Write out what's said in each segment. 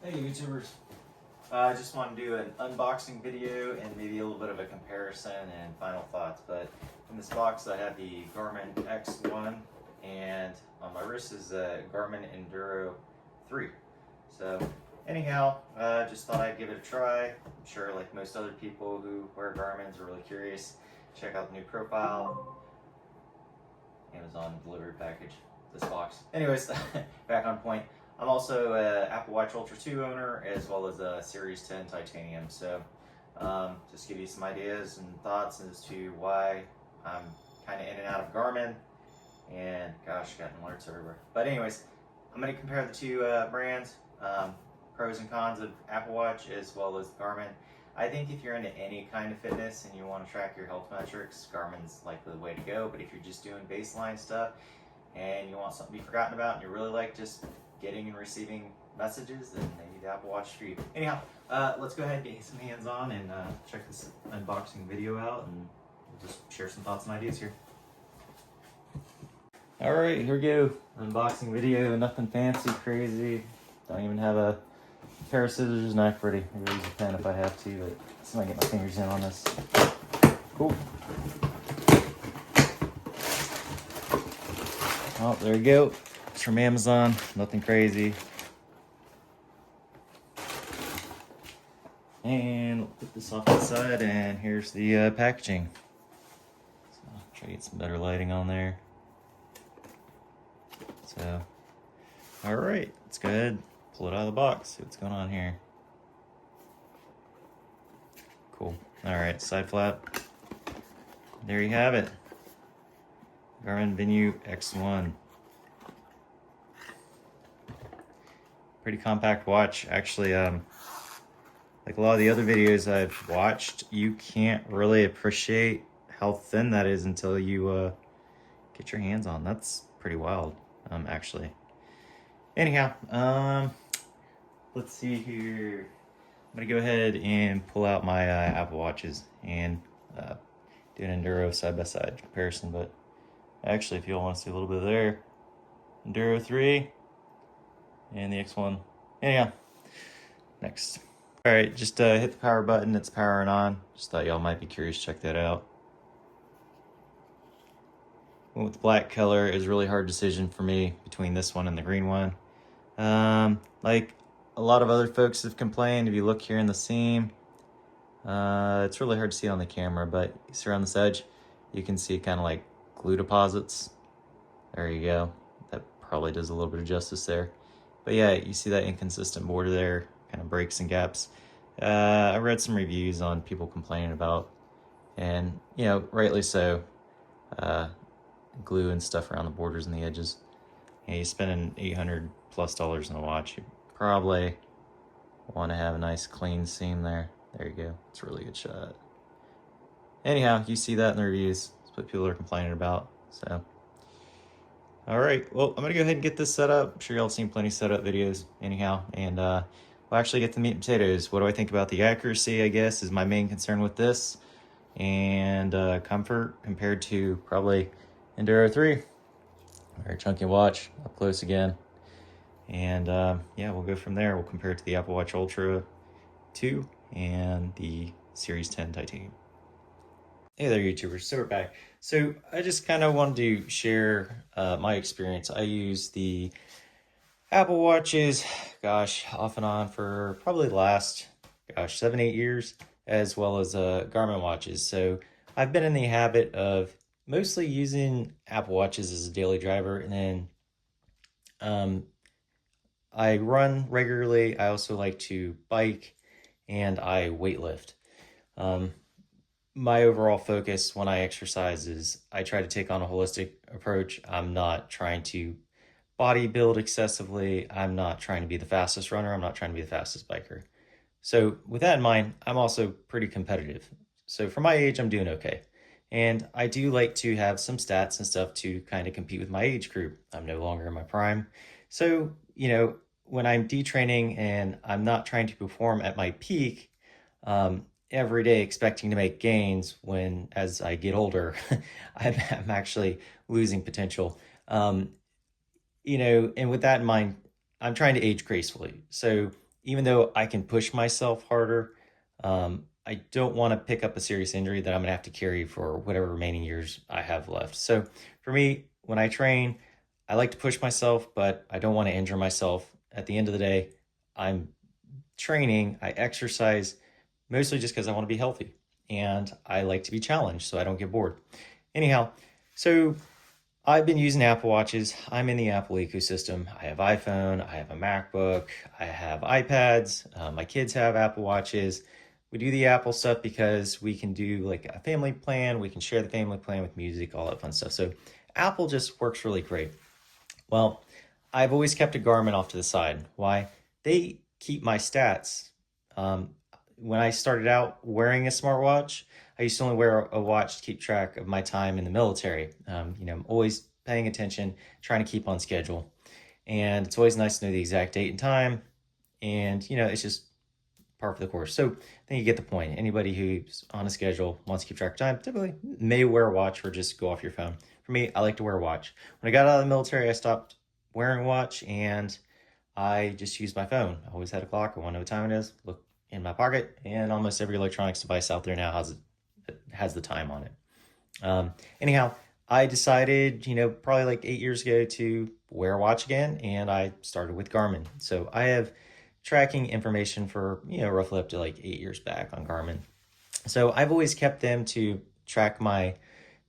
Hey YouTubers, I just want to do an unboxing video and maybe a little bit of a comparison and final thoughts. But in this box I have the Garmin X1 and on my wrist is a Garmin Enduro 3. So anyhow, just thought I'd give it a try. I'm sure like most other people who wear Garmin's are really curious. Check out the new profile. Amazon delivery package, this box. Anyways, back on point. I'm also an Apple Watch Ultra 2 owner as well as a Series 10 Titanium. So just give you some ideas and thoughts as to why I'm kind of in and out of Garmin. And gosh, gotten alerts everywhere. But anyways, I'm going to compare the two brands, pros and cons of Apple Watch as well as Garmin. I think if you're into any kind of fitness and you want to track your health metrics, Garmin's likely the way to go. But if you're just doing baseline stuff and you want something to be forgotten about and you really like just getting and receiving messages, then maybe the Apple Watch for you. Anyhow, let's go ahead and get some hands on and check this unboxing video out, and we'll just share some thoughts and ideas here. All right, here we go. Unboxing video, nothing fancy, crazy. Don't even have a pair of scissors, knife ready. Maybe I'll use a pen if I have to, but let's see if I get my fingers in on this. Cool. Oh, there we go. It's from Amazon, nothing crazy. And we'll put this off to the side, and here's the packaging. So I'll try to get some better lighting on there. So, all right, let's go ahead, pull it out of the box, see what's going on here. Cool. All right, side flap. There you have it. Garmin Venue X1. Pretty compact watch. Actually, like a lot of the other videos I've watched, you can't really appreciate how thin that is until you get your hands on. That's pretty wild, actually. Anyhow, let's see here. I'm gonna go ahead and pull out my Apple Watches and do an Enduro side-by-side comparison. But actually, if you all want to see a little bit there, Enduro 3 and the X1. Anyhow, next. All right, just hit the power button. It's powering on. Just thought y'all might be curious. Check that out. Went with the black color. It was a really hard decision for me between this one and the green one. Like a lot of other folks have complained, if you look here in the seam, it's really hard to see on the camera, but you see around this edge, you can see kind of like glue deposits. There you go. That probably does a little bit of justice there. But yeah, you see that inconsistent border there, kind of breaks and gaps. I read some reviews on people complaining about, and you know, rightly so, glue and stuff around the borders and the edges. And you're spending $800+ on a watch, you probably want to have a nice clean seam there. There you go. It's a really good shot. Anyhow, you see that in the reviews. That's what people are complaining about. So, all right. Well, I'm gonna go ahead and get this set up. I'm sure y'all have seen plenty of setup videos. Anyhow, and we'll actually get the meat and potatoes. What do I think about the accuracy? I guess is my main concern with this, and comfort compared to probably Enduro 3. Very chunky watch, up close again. And yeah, we'll go from there. We'll compare it to the Apple Watch Ultra 2 and the Series 10 Titanium. Hey there, YouTubers. So we're back. So I just kind of wanted to share my experience. I use the Apple Watches, gosh, off and on for probably the last, 7-8 years, as well as Garmin watches. So I've been in the habit of mostly using Apple Watches as a daily driver, and then I run regularly. I also like to bike, and I weightlift. My overall focus when I exercise is I try to take on a holistic approach. I'm not trying to body build excessively. I'm not trying to be the fastest runner. I'm not trying to be the fastest biker. So with that in mind, I'm also pretty competitive. So for my age, I'm doing okay. And I do like to have some stats and stuff to kind of compete with my age group. I'm no longer in my prime. So, you know, when I'm detraining and I'm not trying to perform at my peak every day expecting to make gains, when as I get older, I'm actually losing potential. You know, and with that in mind, I'm trying to age gracefully. So even though I can push myself harder, I don't want to pick up a serious injury that I'm going to have to carry for whatever remaining years I have left. So for me, when I train, I like to push myself, but I don't want to injure myself. At the end of the day, I'm training, I exercise mostly just because I want to be healthy and I like to be challenged so I don't get bored. Anyhow, so I've been using Apple Watches. I'm in the Apple ecosystem. I have iPhone, I have a MacBook, I have iPads. My kids have Apple Watches. We do the Apple stuff because we can do like a family plan. We can share the family plan with music, all that fun stuff. So Apple just works really great. Well, I've always kept a Garmin off to the side. Why? They keep my stats. Um, when I started out wearing a smartwatch, I used to only wear a watch to keep track of my time in the military. I'm always paying attention, trying to keep on schedule. And it's always nice to know the exact date and time. And, it's just par for the course. So I think you get the point. Anybody who's on a schedule, wants to keep track of time, typically may wear a watch or just go off your phone. For me, I like to wear a watch. When I got out of the military, I stopped wearing a watch and I just used my phone. I always had a clock. I want to know what time it is. Look in my pocket, and almost every electronics device out there now has the time on it. Anyhow, I decided, probably like 8 years ago to wear a watch again, and I started with Garmin. So I have tracking information for, roughly up to like 8 years back on Garmin. So I've always kept them to track my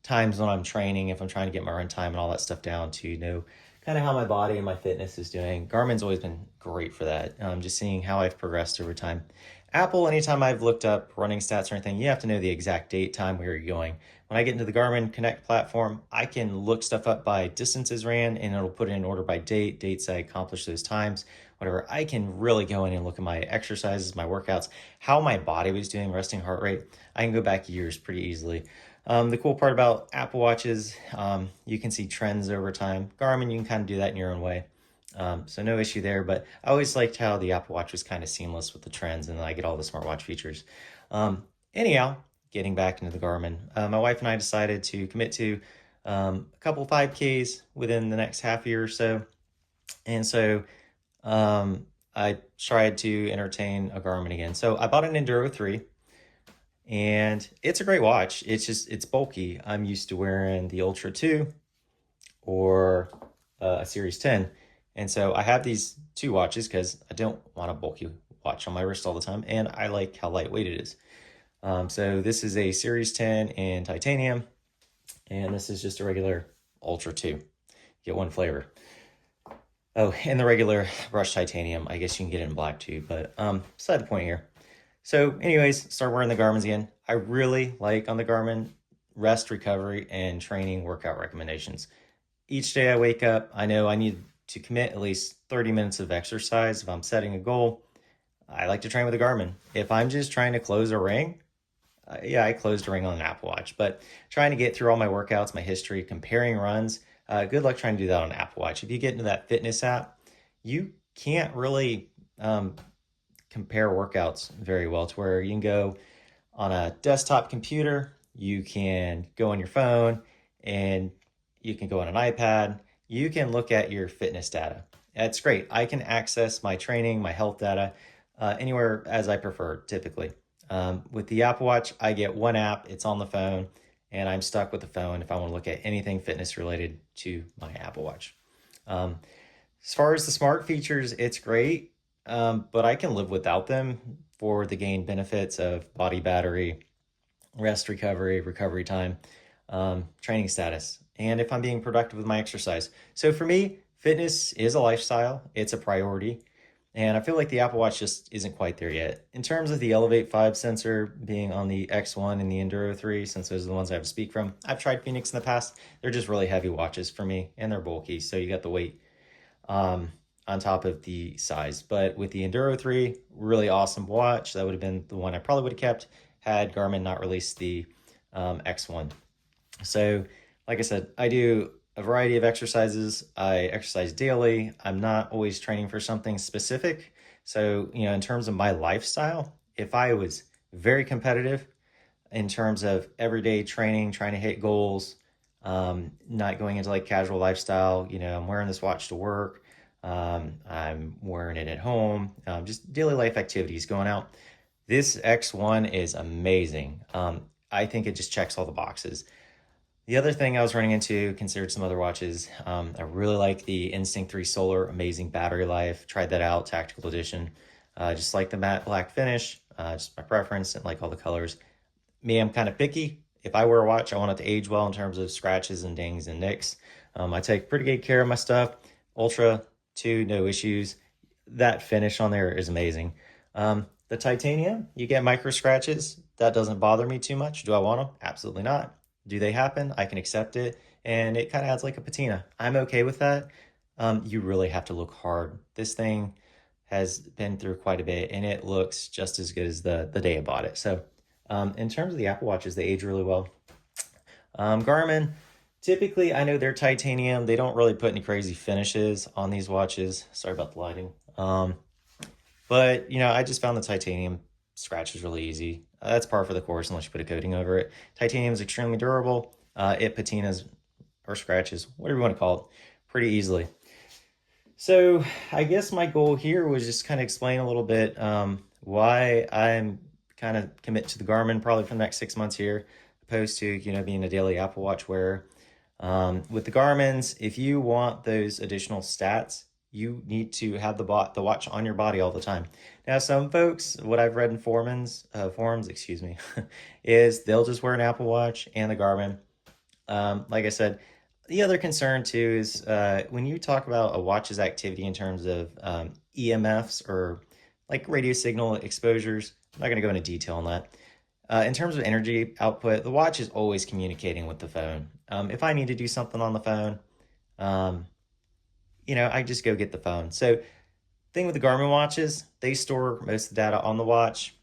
times when I'm training, if I'm trying to get my run time and all that stuff down to know kind of how my body and my fitness is doing. Garmin's always been great for that. Just seeing how I've progressed over time. Apple, anytime I've looked up running stats or anything, you have to know the exact date, time, where you're going. When I get into the Garmin Connect platform, I can look stuff up by distances ran and it'll put it in order by date, dates I accomplished those times, whatever. I can really go in and look at my exercises, my workouts, how my body was doing, resting heart rate. I can go back years pretty easily. The cool part about Apple Watches, you can see trends over time. Garmin, you can kind of do that in your own way. So no issue there, but I always liked how the Apple Watch was kind of seamless with the trends and I get all the smartwatch features. Anyhow, getting back into the Garmin, my wife and I decided to commit to a couple 5Ks within the next half year or so. And so I tried to entertain a Garmin again. So I bought an Enduro 3. And it's a great watch. It's bulky. I'm used to wearing the Ultra 2 or a Series 10. And so I have these two watches because I don't want a bulky watch on my wrist all the time. And I like how lightweight it is. So this is a Series 10 in titanium. And this is just a regular Ultra 2. Get one flavor. Oh, and the regular brushed titanium. I guess you can get it in black too. But beside the point here. So anyways, start wearing the Garmin's again. I really like on the Garmin rest, recovery, and training workout recommendations. Each day I wake up, I know I need to commit at least 30 minutes of exercise. If I'm setting a goal, I like to train with a Garmin. If I'm just trying to close a ring, I closed a ring on an Apple Watch. But trying to get through all my workouts, my history, comparing runs, good luck trying to do that on an Apple Watch. If you get into that fitness app, you can't really compare workouts very well to where you can go on a desktop computer, you can go on your phone, and you can go on an iPad. You can look at your fitness data. That's great. I can access my training, my health data anywhere as I prefer, typically. With the Apple Watch, I get one app, it's on the phone, and I'm stuck with the phone if I want to look at anything fitness related to my Apple Watch. As far as the smart features, it's great. But I can live without them for the gain benefits of body battery, rest, recovery time, training status, and if I'm being productive with my exercise. So for me, fitness is a lifestyle. It's a priority. And I feel like the Apple Watch just isn't quite there yet. In terms of the Elevate 5 sensor being on the X1 and the Enduro 3, since those are the ones I have to speak from, I've tried Phoenix in the past. They're just really heavy watches for me, and they're bulky. So you got the weight on top of the size. But with the Enduro 3, really awesome watch. That would have been the one I probably would have kept had Garmin not released the X1. So like I said, I do a variety of exercises. I exercise daily. I'm not always training for something specific. So, in terms of my lifestyle, if I was very competitive in terms of everyday training, trying to hit goals, not going into like casual lifestyle, I'm wearing this watch to work, I'm wearing it at home, just daily life activities, going out. This X1 is amazing. I think it just checks all the boxes. The other thing I was running into, considered some other watches, I really like the Instinct 3 Solar, amazing battery life. Tried that out, tactical edition. Just like the matte black finish, just my preference, and like all the colors. Me, I'm kind of picky. If I wear a watch, I want it to age well in terms of scratches and dings and nicks. I take pretty good care of my stuff. Ultra 2, no issues. That finish on there is amazing. The titanium, you get micro scratches. That doesn't bother me too much. Do I want them? Absolutely not. Do they happen? I can accept it. And it kind of adds like a patina. I'm okay with that. You really have to look hard. This thing has been through quite a bit, and it looks just as good as the day I bought it. So in terms of the Apple Watches, they age really well. Garmin, typically, I know they're titanium. They don't really put any crazy finishes on these watches. Sorry about the lighting. But, you know, I just found the titanium scratches really easy. That's par for the course unless you put a coating over it. Titanium is extremely durable. It patinas or scratches, whatever you want to call it, pretty easily. So I guess my goal here was just kind of explain a little bit why I'm kind of commit to the Garmin probably for the next 6 months here, opposed to, you know, being a daily Apple Watch wearer. With the Garmin's, if you want those additional stats, you need to have the watch on your body all the time. Now, some folks, what I've read in forums, excuse me, is they'll just wear an Apple Watch and the Garmin. Like I said, the other concern too is when you talk about a watch's activity in terms of EMFs or like radio signal exposures, I'm not going to go into detail on that. In terms of energy output, the watch is always communicating with the phone. If I need to do something on the phone, you know, I just go get the phone. So, thing with the Garmin watches, they store most of the data on the watch.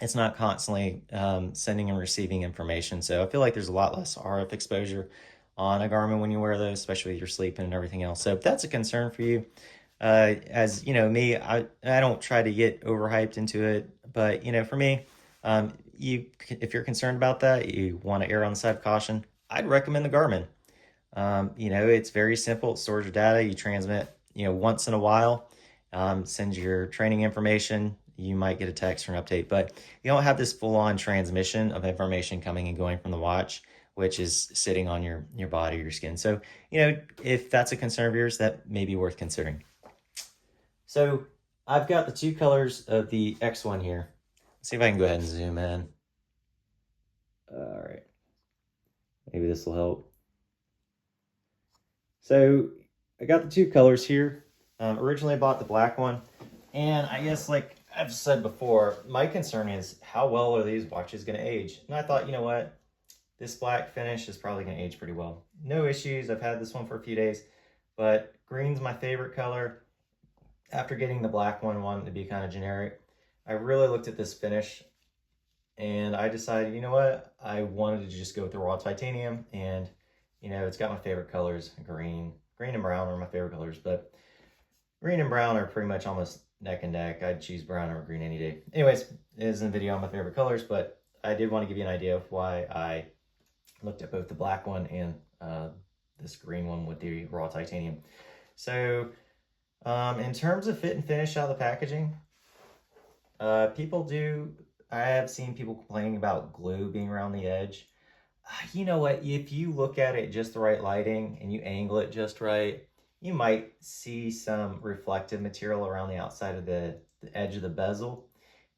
It's not constantly sending and receiving information. So I feel like there's a lot less RF exposure on a Garmin when you wear those, especially if you're sleeping and everything else. So if that's a concern for you, as you know, me, I don't try to get overhyped into it, but you know, for me, if you're concerned about that, you want to err on the side of caution, I'd recommend the Garmin. You know, it's very simple. It stores your data. You transmit, you know, once in a while, sends your training information. You might get a text or an update, but you don't have this full-on transmission of information coming and going from the watch, which is sitting on your body or your skin. So, you know, if that's a concern of yours, that may be worth considering. So I've got the two colors of the X1 here. Let's see if I can go ahead and zoom in. All right. Maybe this will help. So I got the two colors here. Originally I bought the black one. And I guess like I've said before, my concern is how well are these watches going to age? And I thought, you know what? This black finish is probably going to age pretty well. No issues. I've had this one for a few days. But green's my favorite color. After getting the black one, wanting to be kind of generic, I really looked at this finish and I decided, you know what? I wanted to just go with the raw titanium, and you know, it's got my favorite colors. Green and brown are my favorite colors, but green and brown are pretty much almost neck and neck. I'd choose brown over green any day. Anyways, it isn't a video on my favorite colors, but I did want to give you an idea of why I looked at both the black one and this green one with the raw titanium. So in terms of fit and finish out of the packaging, I have seen people complaining about glue being around the edge. You know what, if you look at it just the right lighting and you angle it just right, you might see some reflective material around the outside of the edge of the bezel.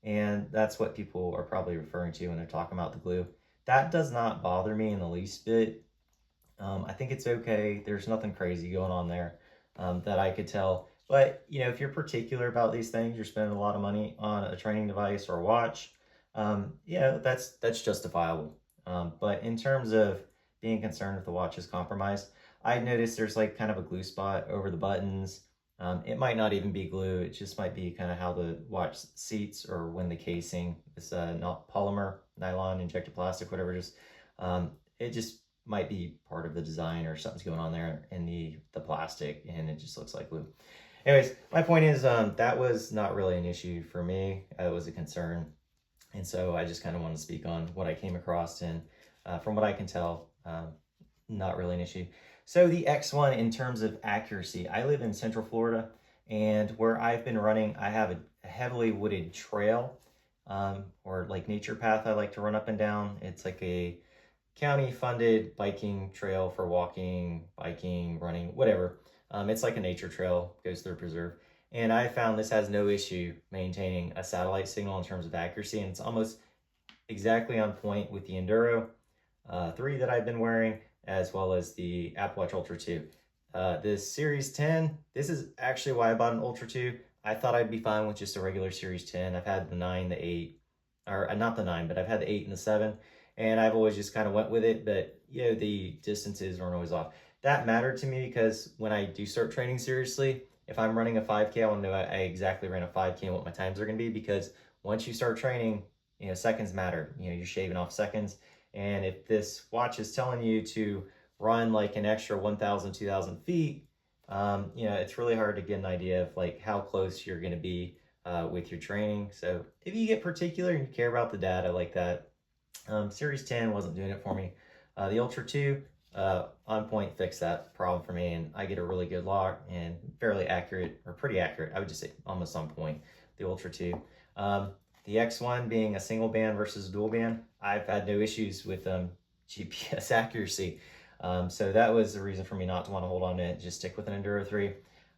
And that's what people are probably referring to when they're talking about the glue. That does not bother me in the least bit. I think it's okay. There's nothing crazy going on there that I could tell. But, you know, if you're particular about these things, you're spending a lot of money on a training device or a watch, yeah, that's justifiable. But in terms of being concerned if the watch is compromised, I noticed there's like kind of a glue spot over the buttons. It might not even be glue. It just might be kind of how the watch seats or when the casing is not polymer, nylon, injected plastic, whatever it is. It just might be part of the design or something's going on there in the plastic and it just looks like glue. Anyways, my point is that was not really an issue for me. It was a concern. And so I just kind of want to speak on what I came across, and from what I can tell, not really an issue. So the X1 in terms of accuracy, I live in Central Florida, and where I've been running, I have a heavily wooded trail, or like nature path I like to run up and down. It's like a county funded biking trail for walking, biking, running, whatever. It's like a nature trail, goes through a preserve. And I found this has no issue maintaining a satellite signal in terms of accuracy, and it's almost exactly on point with the Enduro 3 that I've been wearing, as well as the Apple Watch Ultra 2. This Series 10, this is actually why I bought an Ultra 2. I thought I'd be fine with just a regular Series 10. I've had the 9, the 8, or not the 9, but I've had the 8 and the 7, and I've always just kind of went with it, but you know, the distances aren't always off. That mattered to me because when I do start training seriously, if I'm running a 5K, I want to know I exactly ran a 5K and what my times are going to be, because once you start training, you know, seconds matter. You know, you're shaving off seconds. And if this watch is telling you to run like an extra 1,000, 2,000 feet, you know, it's really hard to get an idea of like how close you're going to be with your training. So if you get particular and you care about the data like that, Series 10 wasn't doing it for me. The Ultra 2, on point, fixed that problem for me, and I get a really good lock and fairly accurate, or pretty accurate, I would just say almost on point, the Ultra 2. The X1 being a single band versus a dual band, I've had no issues with GPS accuracy. So that was the reason for me not to want to hold on to it, just stick with an Enduro 3.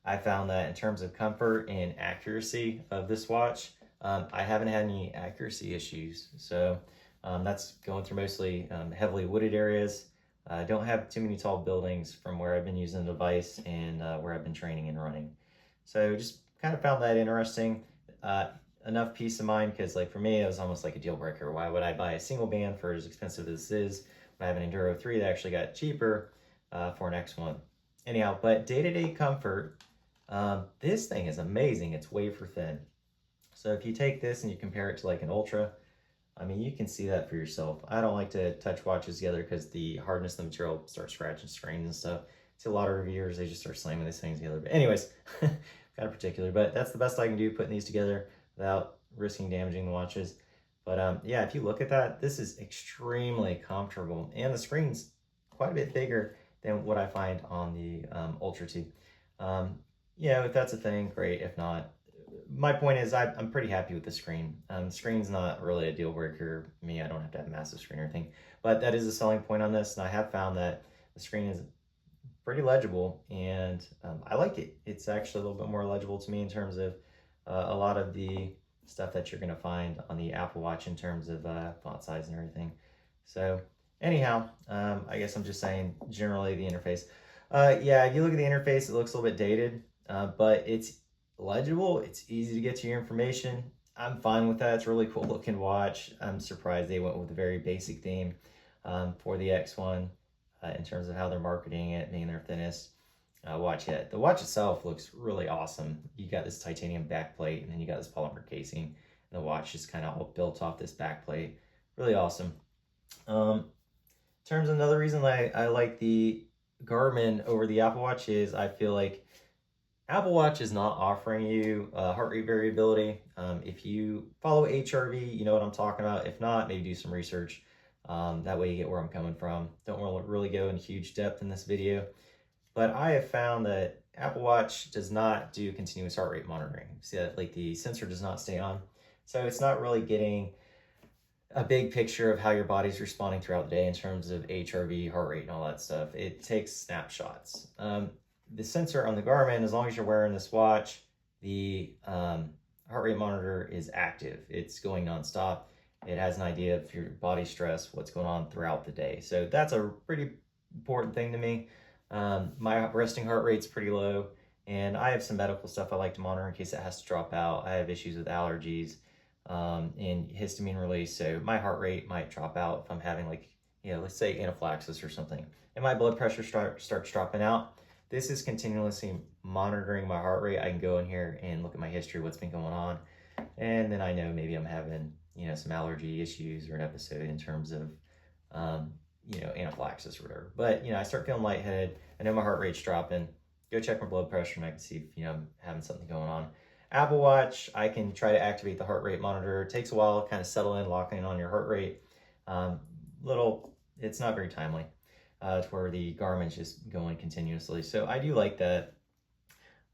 I found that in terms of comfort and accuracy of this watch, I haven't had any accuracy issues. So that's going through mostly heavily wooded areas. I don't have too many tall buildings from where I've been using the device and where I've been training and running. So just kind of found that interesting. Enough peace of mind, because like for me, it was almost like a deal breaker. Why would I buy a single band for as expensive as this is when I have an Enduro 3 that actually got cheaper for an X1? Anyhow, but day-to-day comfort, this thing is amazing. It's wafer thin. So if you take this and you compare it to like an Ultra, I mean, you can see that for yourself. I don't like to touch watches together because the hardness of the material starts scratching screens and stuff. See a lot of reviewers, they just start slamming these things together. But anyways, kind of particular, but that's the best I can do, putting these together without risking damaging the watches. But yeah, if you look at that, this is extremely comfortable, and the screen's quite a bit bigger than what I find on the Ultra 2. Yeah, if that's a thing, great. If not, my point is I'm pretty happy with the screen. The screen's not really a deal breaker for me. I don't have to have a massive screen or anything, but that is a selling point on this, and I have found that the screen is pretty legible, and I like it. It's actually a little bit more legible to me in terms of a lot of the stuff that you're going to find on the Apple Watch in terms of font size and everything. So anyhow, I guess I'm just saying generally the interface. Yeah, if you look at the interface, it looks a little bit dated, but it's legible. It's easy to get to your information. I'm fine with that. It's a really cool looking watch. I'm surprised they went with a very basic theme for the X1 in terms of how they're marketing it, being their thinnest watch yet. The watch itself looks really awesome. You got this titanium backplate, and then you got this polymer casing, and the watch is kind of all built off this backplate. Really awesome. In terms of another reason I like the Garmin over the Apple Watch is I feel like Apple Watch is not offering you heart rate variability. If you follow HRV, you know what I'm talking about. If not, maybe do some research. That way you get where I'm coming from. Don't want to really go in huge depth in this video. But I have found that Apple Watch does not do continuous heart rate monitoring. See that, like, the sensor does not stay on. So it's not really getting a big picture of how your body's responding throughout the day in terms of HRV, heart rate, and all that stuff. It takes snapshots. The sensor on the Garmin, as long as you're wearing this watch, the heart rate monitor is active. It's going nonstop. It has an idea of your body stress, what's going on throughout the day. So that's a pretty important thing to me. My resting heart rate's pretty low, and I have some medical stuff I like to monitor in case it has to drop out. I have issues with allergies and histamine release, so my heart rate might drop out if I'm having, like, you know, let's say anaphylaxis or something, and my blood pressure starts dropping out. This is continuously monitoring my heart rate. I can go in here and look at my history, what's been going on, and then I know maybe I'm having, you know, some allergy issues or an episode in terms of you know, anaphylaxis or whatever. But, you know, I start feeling lightheaded. I know my heart rate's dropping. Go check my blood pressure and I can see if, you know, I'm having something going on. Apple Watch, I can try to activate the heart rate monitor. It takes a while to kind of settle in, lock in on your heart rate. It's not very timely. to where the Garmin's just going continuously. So I do like that.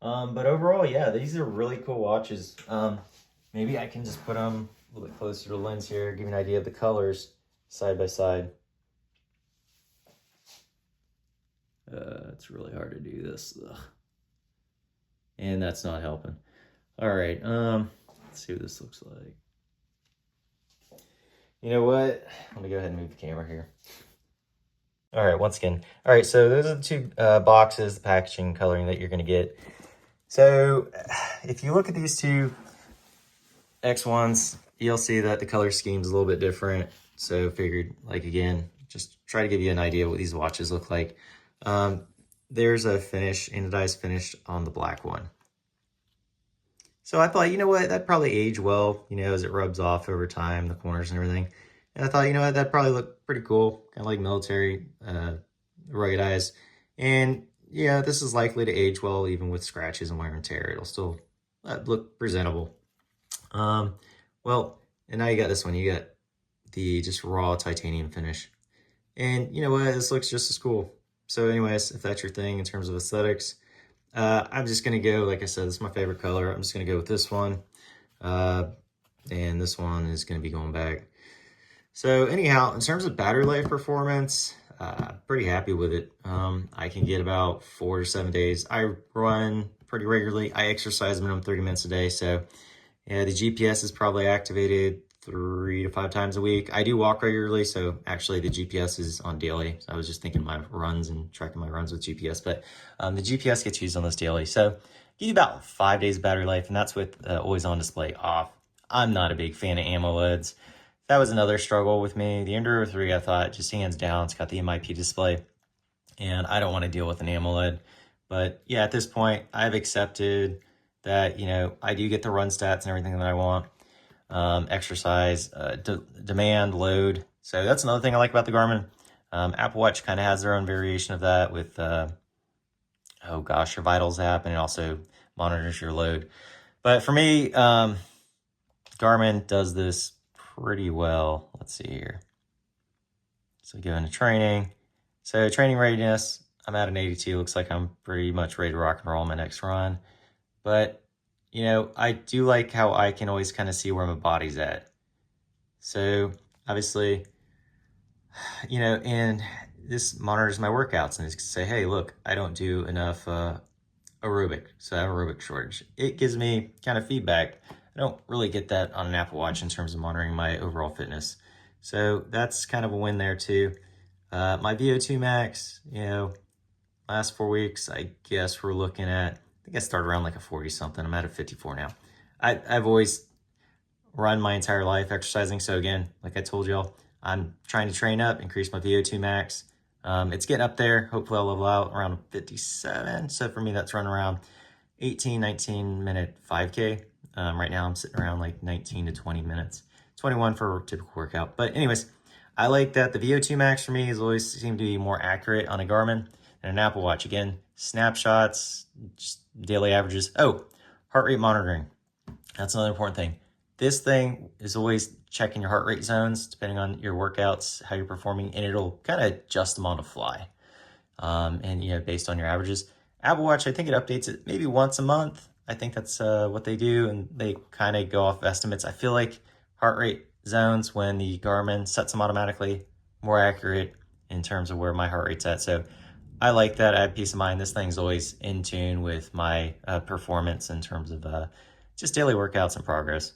But overall, yeah, these are really cool watches. Maybe I can just put them a little bit closer to the lens here, give you an idea of the colors side by side. It's really hard to do this. Ugh. And that's not helping. All right, let's see what this looks like. You know what? Let me go ahead and move the camera here. All right, once again. All right, so those are the two boxes, the packaging, coloring that you're gonna get. So if you look at these two X1s, you'll see that the color scheme is a little bit different. So figured, like, again, just try to give you an idea of what these watches look like. There's a finish, anodized finish on the black one. So I thought, you know what, that'd probably age well, you know, as it rubs off over time, the corners and everything. And I thought, you know what, that'd probably look pretty cool, kind of like military, ruggedized. And yeah, this is likely to age well, even with scratches and wear and tear. It'll still look presentable. Well, and now you got this one. You got the just raw titanium finish. And you know what? This looks just as cool. So anyways, if that's your thing in terms of aesthetics, I'm just going to go, like I said, this is my favorite color. I'm just going to go with this one. And this one is going to be going back. So anyhow, in terms of battery life performance, pretty happy with it. I can get about 4 to 7 days. I run pretty regularly. I exercise minimum 30 minutes a day. So yeah, the GPS is probably activated 3 to 5 times a week. I do walk regularly, so actually the GPS is on daily. So I was just thinking my runs and tracking my runs with GPS, but the GPS gets used on this daily. So give you about 5 days battery life, and that's with always on display off. I'm not a big fan of AMOLEDs. That was another struggle with me. The Enduro 3, I thought, just hands down, it's got the MIP display, and I don't want to deal with an AMOLED. But yeah, at this point, I've accepted that, you know, I do get the run stats and everything that I want. Exercise, demand, load. So that's another thing I like about the Garmin. Apple Watch kind of has their own variation of that with, oh gosh, your Vitals app, and it also monitors your load. But for me, Garmin does this pretty well. Let's see here. So go into training. So training readiness, I'm at an 82. Looks like I'm pretty much ready to rock and roll on my next run. But, you know, I do like how I can always kind of see where my body's at. So obviously, you know, and this monitors my workouts and it's say, hey, look, I don't do enough aerobic, so I have aerobic shortage. It gives me kind of feedback. I don't really get that on an Apple Watch in terms of monitoring my overall fitness. So that's kind of a win there too. My VO2 max, you know, last 4 weeks, I guess we're looking at, I think I started around like a 40 something. I'm at a 54 now. I've always run my entire life exercising. So again, like I told y'all, I'm trying to train up, increase my VO2 max. It's getting up there. Hopefully I'll level out around 57. So for me, that's running around 18, 19 minute 5K. Right now I'm sitting around like 19 to 20 minutes, 21 for a typical workout. But anyways, I like that the VO2 max for me has always seemed to be more accurate on a Garmin than an Apple Watch. Again, snapshots, just daily averages. Oh, heart rate monitoring. That's another important thing. This thing is always checking your heart rate zones, depending on your workouts, how you're performing, and it'll kind of adjust them on the fly. And, you know, based on your averages. Apple Watch, I think it updates it maybe once a month. I think that's what they do, and they kind of go off estimates. I feel like heart rate zones, when the Garmin sets them automatically, more accurate in terms of where my heart rate's at. So I like that. I have peace of mind. This thing's always in tune with my performance in terms of just daily workouts and progress.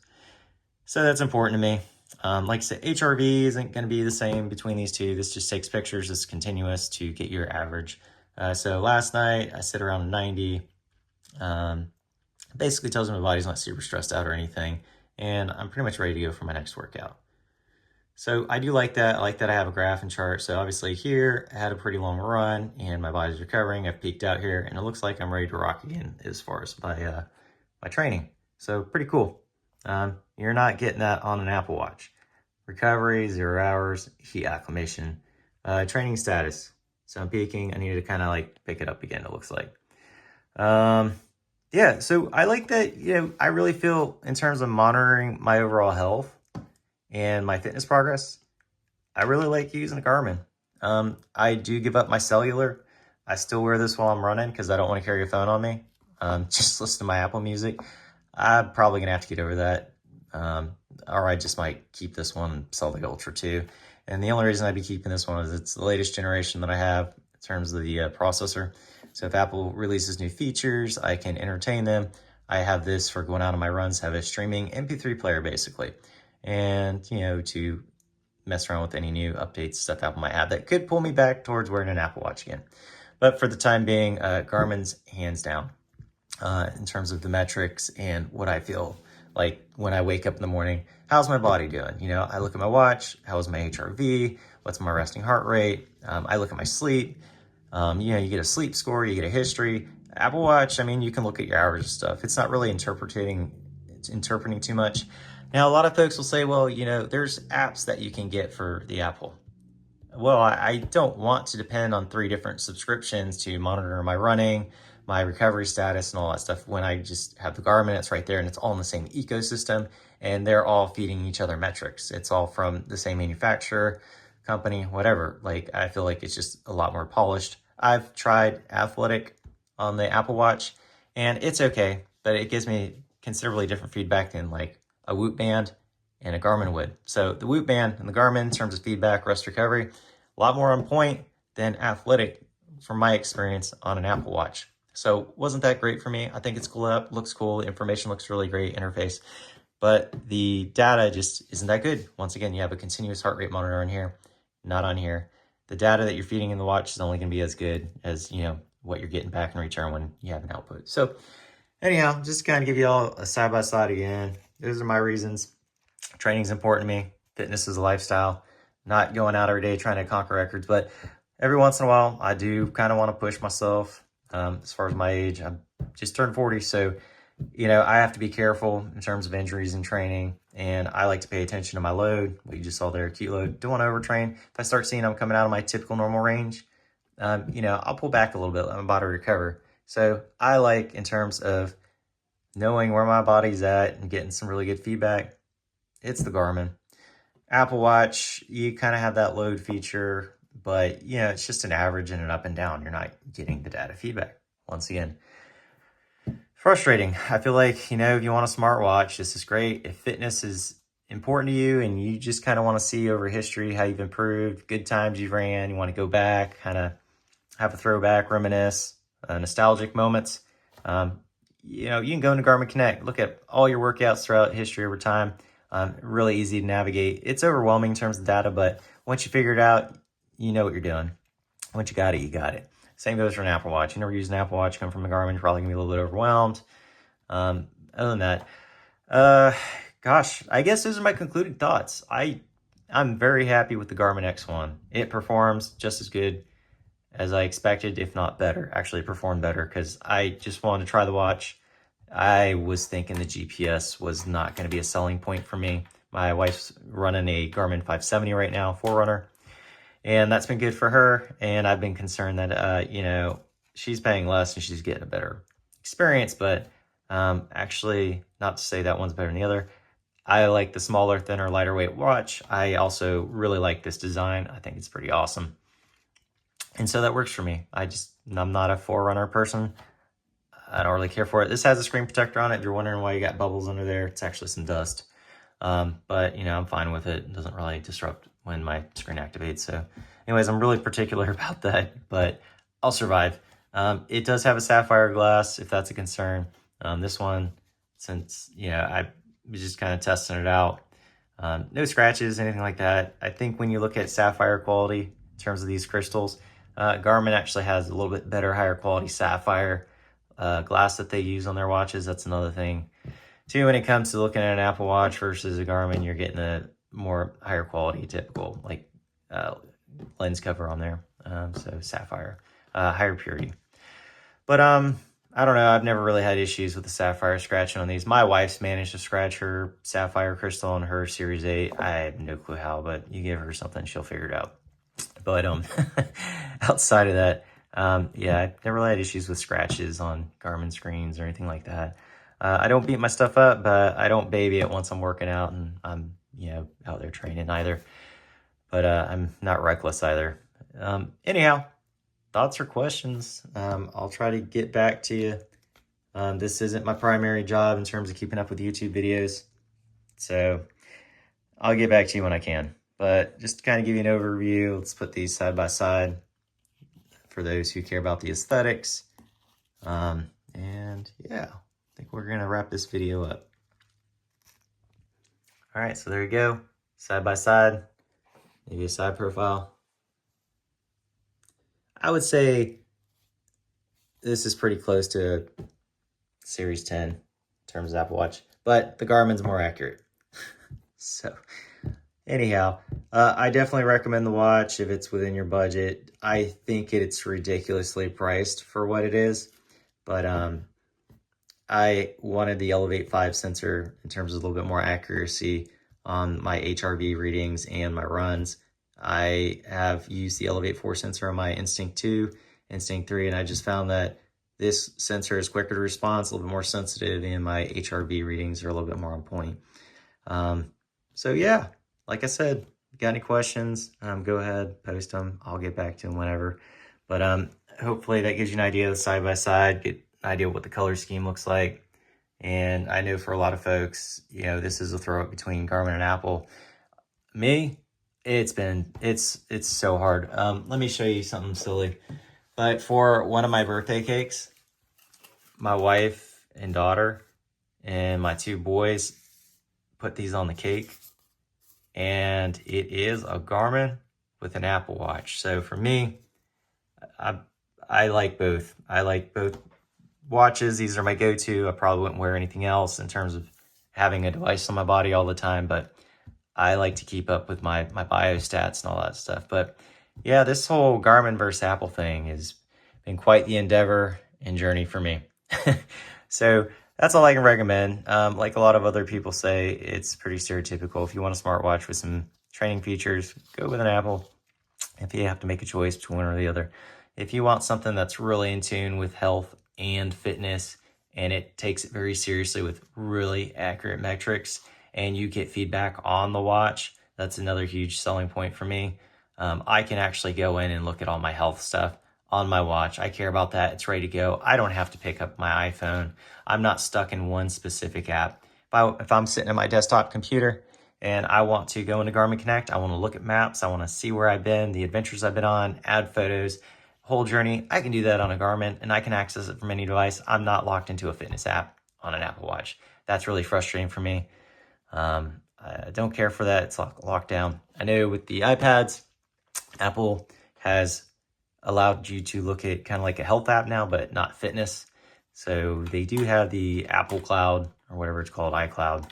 So that's important to me. Like I said, HRV isn't going to be the same between these two. This just takes pictures. It's continuous to get your average. So last night I sit around 90. Basically tells me my body's not super stressed out or anything. And I'm pretty much ready to go for my next workout. So I do like that. I like that I have a graph and chart. So obviously here I had a pretty long run and my body's recovering. I've peaked out here and it looks like I'm ready to rock again as far as my training. So pretty cool. You're not getting that on an Apple Watch. Recovery, 0 hours, heat acclimation, training status. So I'm peaking. I need to kind of like pick it up again, it looks like. Yeah, so I like that, you know, I really feel in terms of monitoring my overall health and my fitness progress, I really like using a Garmin. I do give up my cellular. I still wear this while I'm running because I don't want to carry a phone on me. Just listen to my Apple Music. I'm probably gonna have to get over that. Or I just might keep this one and sell the Ultra 2. And the only reason I'd be keeping this one is it's the latest generation that I have in terms of the processor. So if Apple releases new features, I can entertain them. I have this for going out on my runs, have a streaming MP3 player basically. And, you know, to mess around with any new updates, stuff Apple might have that could pull me back towards wearing an Apple Watch again. But for the time being, Garmin's hands down in terms of the metrics and what I feel like when I wake up in the morning. How's my body doing? You know, I look at my watch. How's my HRV? What's my resting heart rate? I look at my sleep. You know, you get a sleep score, you get a history. Apple Watch, I mean, you can look at your hours and stuff. It's not really interpreting too much. Now, a lot of folks will say, well, you know, there's apps that you can get for the Apple. Well, I don't want to depend on 3 different subscriptions to monitor my running, my recovery status, and all that stuff when I just have the Garmin. It's right there and it's all in the same ecosystem and they're all feeding each other metrics. It's all from the same manufacturer, company, whatever. Like, I feel like it's just a lot more polished. I've tried Athletic on the Apple Watch and it's okay, but it gives me considerably different feedback than like a Whoop band and a Garmin would. So the Whoop band and the Garmin in terms of feedback, rest recovery, a lot more on point than Athletic from my experience on an Apple Watch. So wasn't that great for me. I think it's cool up, looks cool, information looks really great, interface, but the data just isn't that good. Once again, you have a continuous heart rate monitor on here, not on here. The data that you're feeding in the watch is only gonna be as good as, you know, what you're getting back in return when you have an output. So anyhow, just kind of give you all a side-by-side again. Those are my reasons. Training's important to me. Fitness is a lifestyle. Not going out every day trying to conquer records, but every once in a while, I do kind of want to push myself. As far as my age, I just turned 40, so you know I have to be careful in terms of injuries and training. And I like to pay attention to my load. What you just saw there, acute load. Don't want to overtrain. If I start seeing I'm coming out of my typical normal range, you know, I'll pull back a little bit. Let my body recover. So I like, in terms of knowing where my body's at and getting some really good feedback, it's the Garmin. Apple Watch, you kind of have that load feature, but you know, it's just an average and an up and down. You're not getting the data feedback. Once again, frustrating. I feel like, you know, if you want a smartwatch, this is great. If fitness is important to you and you just kind of want to see over history how you've improved, good times you ran, you want to go back, kind of have a throwback, reminisce, nostalgic moments, you know, you can go into Garmin Connect, look at all your workouts throughout history over time. Really easy to navigate. It's overwhelming in terms of data, but once you figure it out, you know what you're doing. Once you got it, you got it. Same goes for an Apple Watch. You never use an Apple Watch, come from a Garmin, you're probably gonna be a little bit overwhelmed. Other than that, gosh, I guess those are my concluding thoughts. I'm very happy with the Garmin X1. It performs just as good as I expected, if not better. Actually, it performed better because I just wanted to try the watch. I was thinking the GPS was not going to be a selling point for me. My wife's running a Garmin 570 right now, Forerunner, and that's been good for her. And I've been concerned that, you know, she's paying less and she's getting a better experience. But actually, not to say that one's better than the other. I like the smaller, thinner, lighter weight watch. I also really like this design. I think it's pretty awesome. And so that works for me. I'm not a Forerunner person. I don't really care for it. This has a screen protector on it. If you're wondering why you got bubbles under there, it's actually some dust. But, you know, I'm fine with it. It doesn't really disrupt when my screen activates. So anyways, I'm really particular about that, but I'll survive. It does have a sapphire glass, if that's a concern. This one, since, you know, I was just kind of testing it out. No scratches, anything like that. I think when you look at sapphire quality in terms of these crystals, Garmin actually has a little bit better, higher quality sapphire glass that they use on their watches. That's another thing too when it comes to looking at an Apple Watch versus a Garmin. You're getting a more higher quality typical like lens cover on there, so sapphire, higher purity. But I don't know, I've never really had issues with the sapphire scratching on these. My wife's managed to scratch her sapphire crystal on her Series 8. I have no clue how, but you give her something, she'll figure it out. But outside of that, yeah, I've never really had issues with scratches on Garmin screens or anything like that. I don't beat my stuff up, but I don't baby it once I'm working out and I'm, you know, out there training either. But I'm not reckless either. Anyhow, thoughts or questions, I'll try to get back to you. This isn't my primary job in terms of keeping up with YouTube videos, so I'll get back to you when I can. But just to kind of give you an overview, let's put these side by side for those who care about the aesthetics. And yeah, I think we're gonna wrap this video up. All right, so there you go, side by side, maybe a side profile. I would say this is pretty close to Series 10 in terms of Apple Watch, but the Garmin's more accurate. So anyhow, I definitely recommend the watch if it's within your budget. I think it's ridiculously priced for what it is, but I wanted the Elevate 5 sensor in terms of a little bit more accuracy on my HRV readings and my runs. I have used the Elevate 4 sensor on my Instinct 2, Instinct 3, and I just found that this sensor is quicker to respond, a little bit more sensitive, and my HRV readings are a little bit more on point. So yeah, like I said, if you got any questions, go ahead, post them. I'll get back to them whenever. But hopefully that gives you an idea of the side-by-side, get an idea of what the color scheme looks like. And I know for a lot of folks, you know, this is a throw-up between Garmin and Apple. Me, it's so hard. Let me show you something silly. But for one of my birthday cakes, my wife and daughter and my 2 boys put these on the cake, and it is a Garmin with an Apple Watch. So for me, I like both. I like both watches. These are my go-to. I probably wouldn't wear anything else in terms of having a device on my body all the time, but I like to keep up with my biostats and all that stuff. But yeah, this whole Garmin versus Apple thing has been quite the endeavor and journey for me. So that's all I can recommend. Like a lot of other people say, it's pretty stereotypical. If you want a smartwatch with some training features, go with an Apple. If you have to make a choice between one or the other. If you want something that's really in tune with health and fitness, and it takes it very seriously with really accurate metrics, and you get feedback on the watch, that's another huge selling point for me. I can actually go in and look at all my health stuff on my watch. I care about that. It's ready to go. I don't have to pick up my iPhone. I'm not stuck in one specific app. If I'm sitting at my desktop computer and I want to go into Garmin Connect, I want to look at maps, I want to see where I've been, the adventures I've been on, add photos, whole journey, I can do that on a Garmin, and I can access it from any device. I'm not locked into a fitness app on an Apple Watch. That's really frustrating for me. I don't care for that. It's locked down. I know with the iPads, Apple has allowed you to look at kind of like a health app now, but not fitness. So they do have the Apple Cloud, or whatever it's called, iCloud.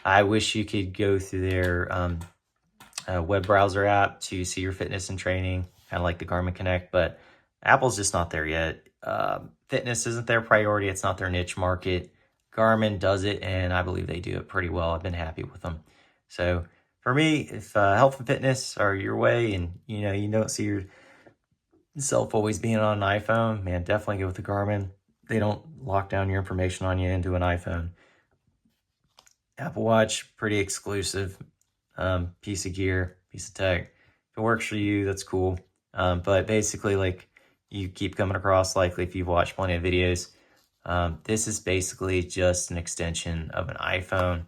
I wish you could go through their web browser app to see your fitness and training, kind of like the Garmin Connect, but Apple's just not there yet. Fitness isn't their priority. It's not their niche market. Garmin does it, and I believe they do it pretty well. I've been happy with them. So for me, if health and fitness are your way, and you don't see yourself always being on an iPhone, man, definitely go with the Garmin. They don't lock down your information on you into an iPhone. Apple Watch, pretty exclusive piece of gear, piece of tech. If it works for you, that's cool. But basically, like you keep coming across, likely if you've watched plenty of videos, this is basically just an extension of an iPhone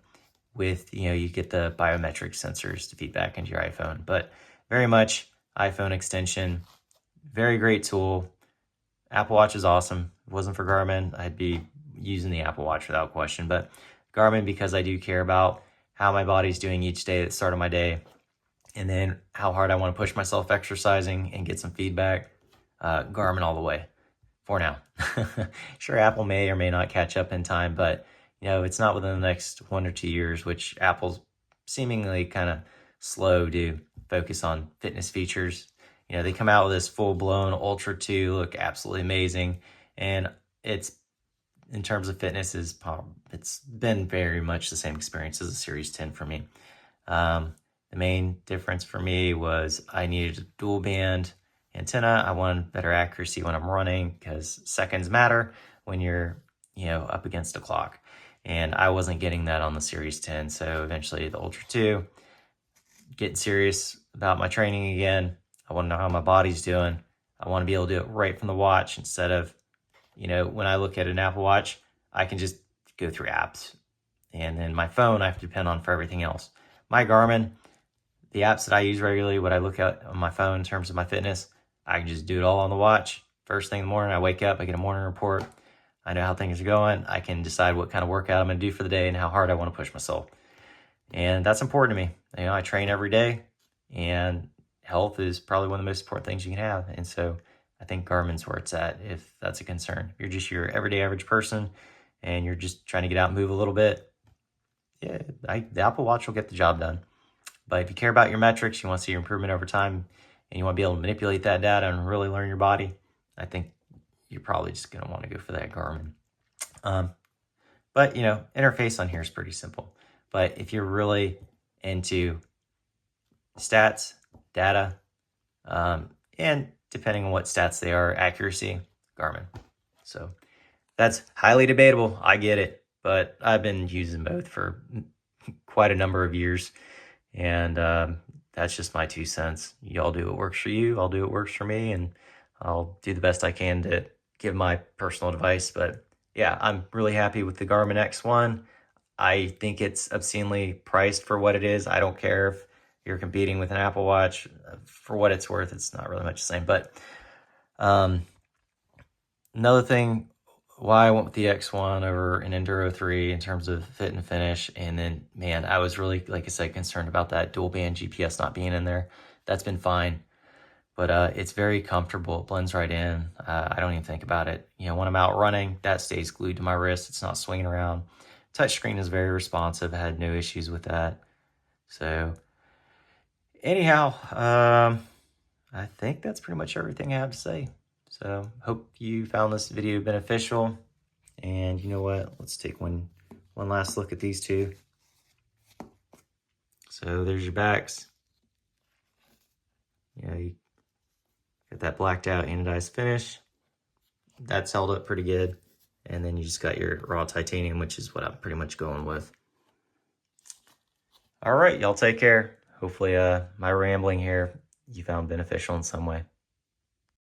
with, you get the biometric sensors to feed back into your iPhone, but very much iPhone extension. Very great tool. Apple Watch is awesome. If it wasn't for Garmin, I'd be using the Apple Watch without question, but Garmin, because I do care about how my body's doing each day at the start of my day, and then how hard I want to push myself exercising and get some feedback, Garmin all the way for now. Sure, Apple may or may not catch up in time, but it's not within the next 1 or 2 years, which Apple's seemingly kind of slow to focus on fitness features. They come out with this full-blown Ultra 2, look absolutely amazing, and it's, in terms of fitness, it's been very much the same experience as a Series 10 for me. The main difference for me was I needed a dual band antenna. I wanted better accuracy when I'm running, because seconds matter when you're up against a clock, and I wasn't getting that on the Series 10. So eventually the Ultra 2, getting serious about my training again. I want to know how my body's doing. I want to be able to do it right from the watch instead of, when I look at an Apple Watch, I can just go through apps. And then my phone, I have to depend on for everything else. My Garmin, the apps that I use regularly, what I look at on my phone in terms of my fitness, I can just do it all on the watch. First thing in the morning, I wake up, I get a morning report. I know how things are going. I can decide what kind of workout I'm going to do for the day and how hard I want to push myself. And that's important to me. I train every day, and health is probably one of the most important things you can have. And so I think Garmin's where it's at if that's a concern. If you're just your everyday average person and you're just trying to get out and move a little bit, yeah, the Apple Watch will get the job done. But if you care about your metrics, you want to see your improvement over time, and you want to be able to manipulate that data and really learn your body, I think you're probably just going to want to go for that Garmin. But, interface on here is pretty simple. But if you're really into stats, data, and depending on what stats they are, accuracy, Garmin. So that's highly debatable. I get it. But I've been using both for quite a number of years. And that's just my 2 cents. Y'all do what works for you. I'll do what works for me. And I'll do the best I can to give my personal advice. But yeah, I'm really happy with the Garmin X1. I think it's obscenely priced for what it is. I don't care if you're competing with an Apple Watch. For what it's worth, it's not really much the same. But another thing, why I went with the X1 over an Enduro 3 in terms of fit and finish. And then, man, I was really, like I said, concerned about that dual band GPS not being in there. That's been fine. But it's very comfortable. It blends right in. I don't even think about it. When I'm out running, that stays glued to my wrist. It's not swinging around. Touchscreen is very responsive. I had no issues with that. So anyhow, I think that's pretty much everything I have to say. So hope you found this video beneficial. And you know what? Let's take one last look at these two. So there's your backs. You got that blacked out anodized finish. That's held up pretty good. And then you just got your raw titanium, which is what I'm pretty much going with. All right, y'all take care. Hopefully my rambling here you found beneficial in some way.